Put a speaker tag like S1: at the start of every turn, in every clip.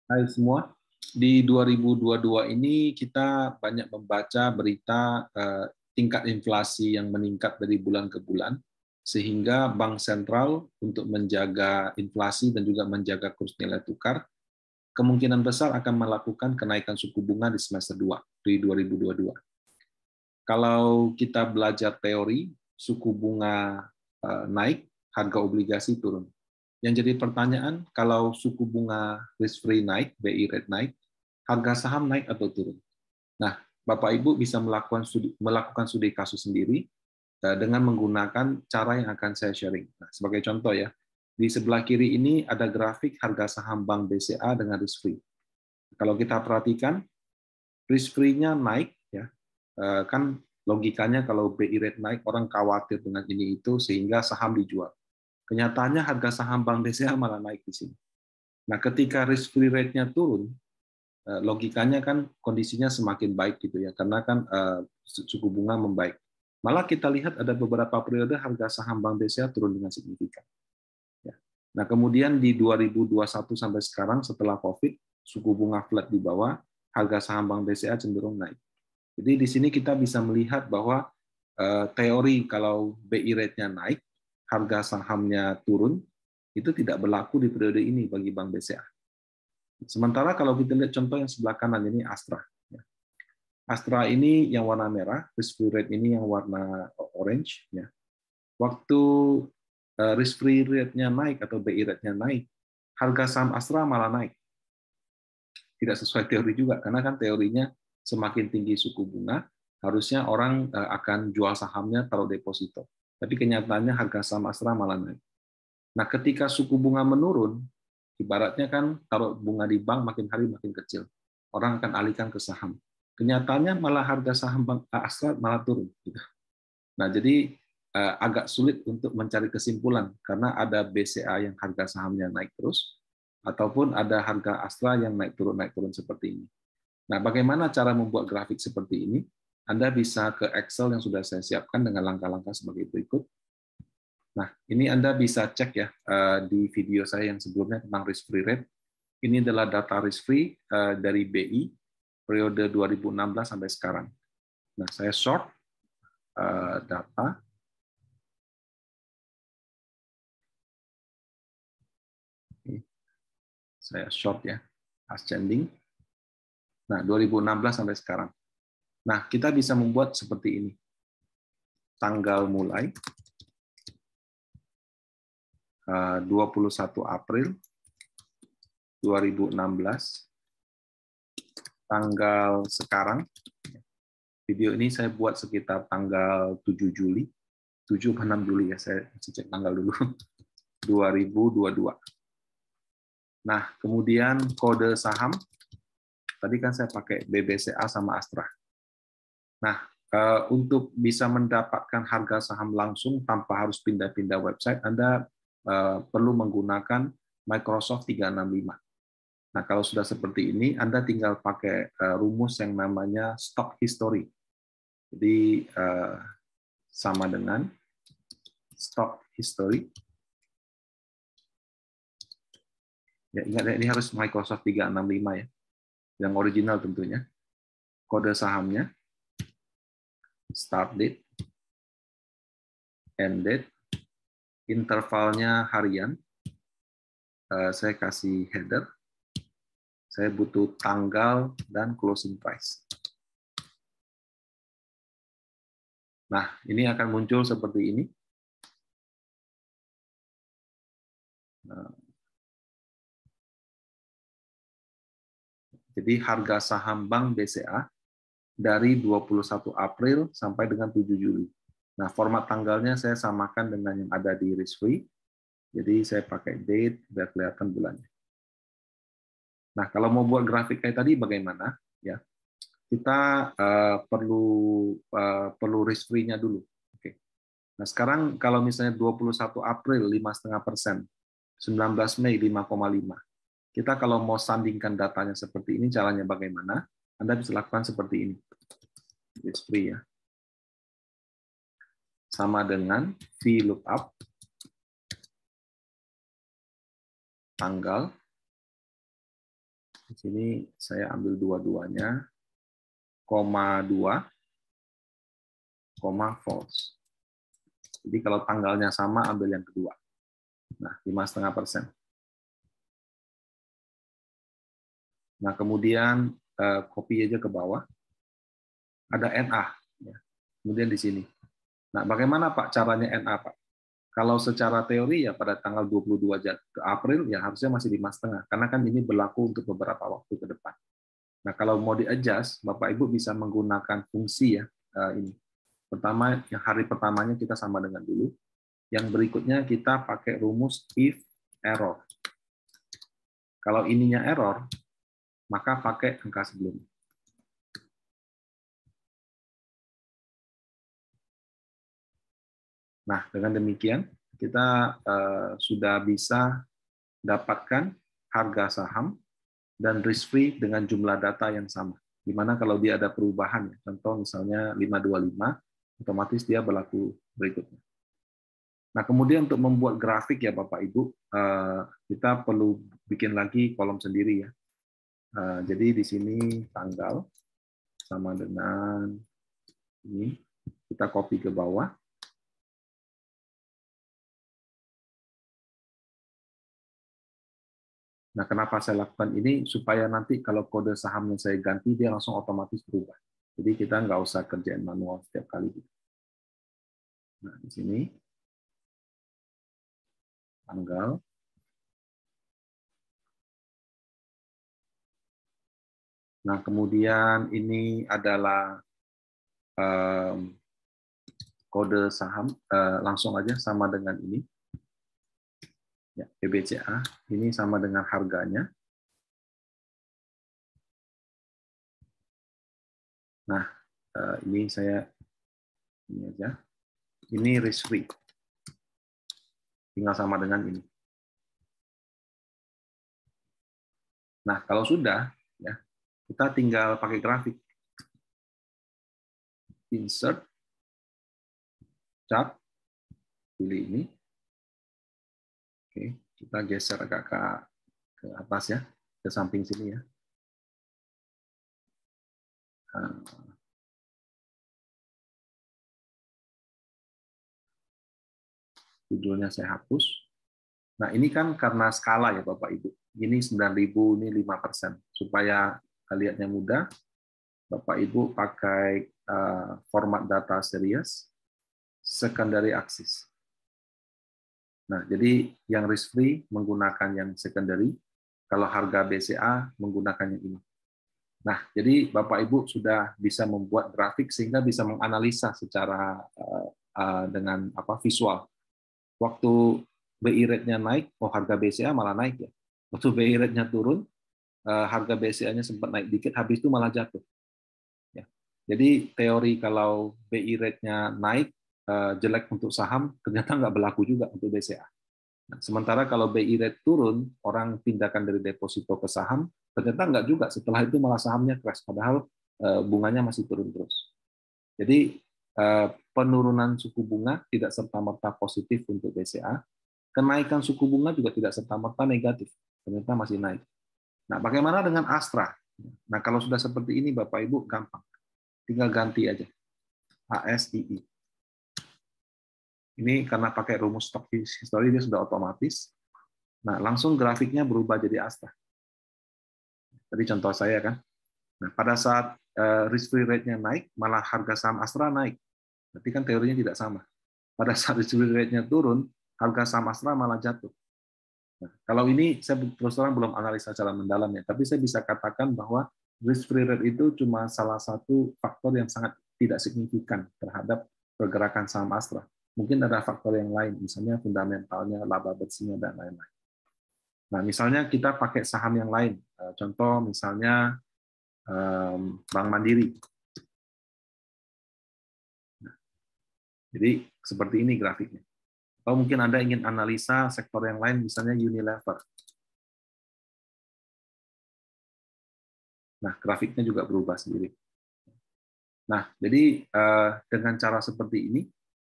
S1: Hai semua, di 2022 ini kita banyak membaca berita tingkat inflasi yang meningkat dari bulan ke bulan, sehingga Bank Sentral untuk menjaga inflasi dan juga menjaga kurs nilai tukar, kemungkinan besar akan melakukan kenaikan suku bunga di semester 2 di 2022. Kalau kita belajar teori, suku bunga naik, harga obligasi turun. Yang jadi pertanyaan, kalau suku bunga risk free naik, BI rate naik, harga saham naik atau turun? Nah, Bapak Ibu bisa melakukan studi kasus sendiri dengan menggunakan cara yang akan saya sharing. Nah, sebagai contoh ya, di sebelah kiri ini ada grafik harga saham Bank BCA dengan risk free. Kalau kita perhatikan, risk free-nya naik, ya, kan logikanya kalau BI rate naik, orang khawatir dengan ini itu sehingga saham dijual. Kenyataannya harga saham Bank BCA malah naik di sini. Nah, ketika risk free rate-nya turun, logikanya kan kondisinya semakin baik gitu ya, karena kan suku bunga membaik. Malah kita lihat ada beberapa periode harga saham Bank BCA turun dengan signifikan. Ya. Nah, kemudian di 2021 sampai sekarang setelah COVID, suku bunga flat di bawah, harga saham Bank BCA cenderung naik. Jadi di sini kita bisa melihat bahwa teori kalau BI rate-nya naik, harga sahamnya turun, itu tidak berlaku di periode ini bagi Bank BCA. Sementara kalau kita lihat contoh yang sebelah kanan ini Astra. Astra ini yang warna merah, risk free rate ini yang warna orange. Waktu risk free rate-nya naik atau BI rate-nya naik, harga saham Astra malah naik. Tidak sesuai teori juga, karena kan teorinya semakin tinggi suku bunga, harusnya orang akan jual sahamnya taruh deposito. Tapi kenyataannya harga saham Astra malah naik. Nah, ketika suku bunga menurun, ibaratnya kan taruh bunga di bank makin hari makin kecil. Orang akan alihkan ke saham. Kenyataannya malah harga saham Bank Astra malah turun. Nah, jadi agak sulit untuk mencari kesimpulan karena ada BCA yang harga sahamnya naik terus, ataupun ada harga Astra yang naik turun seperti ini. Nah, bagaimana cara membuat grafik seperti ini? Anda bisa ke Excel yang sudah saya siapkan dengan langkah-langkah sebagai berikut. Nah, ini Anda bisa cek ya di video saya yang sebelumnya tentang risk free rate. Ini adalah data risk free dari BI periode 2016 sampai sekarang. Nah, saya short data. Saya short ya, ascending. Nah, 2016 sampai sekarang. Nah, kita bisa membuat seperti ini. Tanggal mulai 21 April 2016, tanggal sekarang. Video ini saya buat sekitar tanggal 7 Juli, 7 atau 6 Juli ya, saya cek tanggal dulu, 2022. Nah, kemudian kode saham, tadi kan saya pakai BBCA sama Astra. Nah, untuk bisa mendapatkan harga saham langsung tanpa harus pindah-pindah website, Anda perlu menggunakan Microsoft 365. Nah, kalau sudah seperti ini, Anda tinggal pakai rumus yang namanya stock history. Jadi, sama dengan stock history. Ya, ingat ini harus Microsoft 365 ya, yang original tentunya. Kode sahamnya, start date, end date, intervalnya harian. Saya kasih header. Saya butuh tanggal dan closing price. Nah, ini akan muncul seperti ini. Jadi harga saham Bank BCA dari 21 April sampai dengan 7 Juli. Nah, format tanggalnya saya samakan dengan yang ada di risk free. Jadi saya pakai date biar kelihatan bulannya. Nah, kalau mau buat grafik kayak tadi bagaimana? Ya, kita perlu risk free-nya dulu. Oke. Nah, sekarang kalau misalnya 21 April 5,5%, 19 Mei 5,5. Kita kalau mau sandingkan datanya seperti ini, caranya bagaimana? Anda bisa lakukan seperti ini. Risk free ya. Sama dengan VLOOKUP tanggal Di sini saya ambil dua-duanya, koma 2, koma false. Jadi kalau tanggalnya sama, ambil yang kedua. Nah, 5,5%. Nah, kemudian copy aja ke bawah. Ada NA. Ya. Kemudian di sini. Nah, bagaimana Pak caranya NA, Pak? Kalau secara teori ya pada tanggal 22 April ya harusnya masih 5,5 karena kan ini berlaku untuk beberapa waktu ke depan. Nah, kalau mau di-adjust, Bapak Ibu bisa menggunakan fungsi ya ini. Pertama, yang hari pertamanya kita sama dengan dulu. Yang berikutnya kita pakai rumus if error. Kalau ininya error, maka pakai angka sebelumnya. Nah, dengan demikian kita sudah bisa dapatkan harga saham dan risk free dengan jumlah data yang sama. Dimana kalau dia ada perubahan, contoh misalnya 525, otomatis dia berlaku berikutnya. Nah, kemudian untuk membuat grafik ya Bapak Ibu, kita perlu bikin lagi kolom sendiri ya. Jadi di sini tanggal sama dengan ini, kita copy ke bawah. Nah, kenapa saya lakukan ini? Supaya nanti kalau kode sahamnya saya ganti, dia langsung otomatis berubah. Jadi kita nggak usah kerjain manual setiap kali. Nah, di sini tanggal. Nah, kemudian ini adalah kode saham, langsung aja sama dengan ini. Ya, PBCA, ini sama dengan harganya. Nah, ini saya ini aja. Ini risk free. Tinggal sama dengan ini. Nah, kalau sudah, ya kita tinggal pakai grafik. Insert, chart, pilih ini. Oke, kita geser agak ke atas ya, ke samping sini ya. Judulnya saya hapus. Nah, ini kan karena skala ya Bapak Ibu. Ini 9.000, ini 5%. Supaya lihatnya mudah, Bapak Ibu pakai format data series, secondary axis. Nah, jadi yang risk free menggunakan yang secondary, kalau harga BCA menggunakan yang ini. Nah, jadi Bapak Ibu sudah bisa membuat grafik sehingga bisa menganalisa secara dengan visual. Waktu BI rate-nya naik, harga BCA malah naik ya. Waktu BI rate-nya turun, harga BCA-nya sempat naik dikit, habis itu malah jatuh. Ya. Jadi teori kalau BI rate-nya naik, jelek untuk saham, ternyata nggak berlaku juga untuk BCA. Nah, sementara kalau BI rate turun, orang pindahkan dari deposito ke saham, ternyata nggak juga. Setelah itu malah sahamnya crash, padahal bunganya masih turun terus. Jadi penurunan suku bunga tidak serta-merta positif untuk BCA, kenaikan suku bunga juga tidak serta-merta negatif, ternyata masih naik. Nah, bagaimana dengan Astra? Nah, kalau sudah seperti ini, Bapak Ibu, gampang. Tinggal ganti aja. ASII. Ini karena pakai rumus stock history, dia sudah otomatis. Nah, langsung grafiknya berubah jadi Astra. Tadi contoh saya kan. Nah, pada saat risk-free rate-nya naik, malah harga saham Astra naik. Berarti kan teorinya tidak sama. Pada saat risk-free rate-nya turun, harga saham Astra malah jatuh. Nah, kalau ini saya terus terang belum analisa secara mendalam ya, tapi saya bisa katakan bahwa risk-free rate itu cuma salah satu faktor yang sangat tidak signifikan terhadap pergerakan saham Astra. Mungkin ada faktor yang lain, misalnya fundamentalnya, laba bersihnya, dan lain-lain. Nah, misalnya kita pakai saham yang lain, contoh misalnya Bank Mandiri. Nah, jadi seperti ini grafiknya. Atau mungkin Anda ingin analisa sektor yang lain, misalnya Unilever. Nah, grafiknya juga berubah sendiri. Nah, jadi dengan cara seperti ini,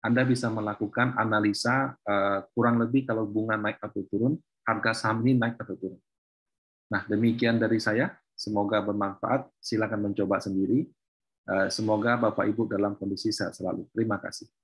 S1: Anda bisa melakukan analisa kurang lebih kalau bunga naik atau turun, harga saham ini naik atau turun. Nah, demikian dari saya. Semoga bermanfaat. Silakan mencoba sendiri. Semoga Bapak Ibu dalam kondisi sehat selalu. Terima kasih.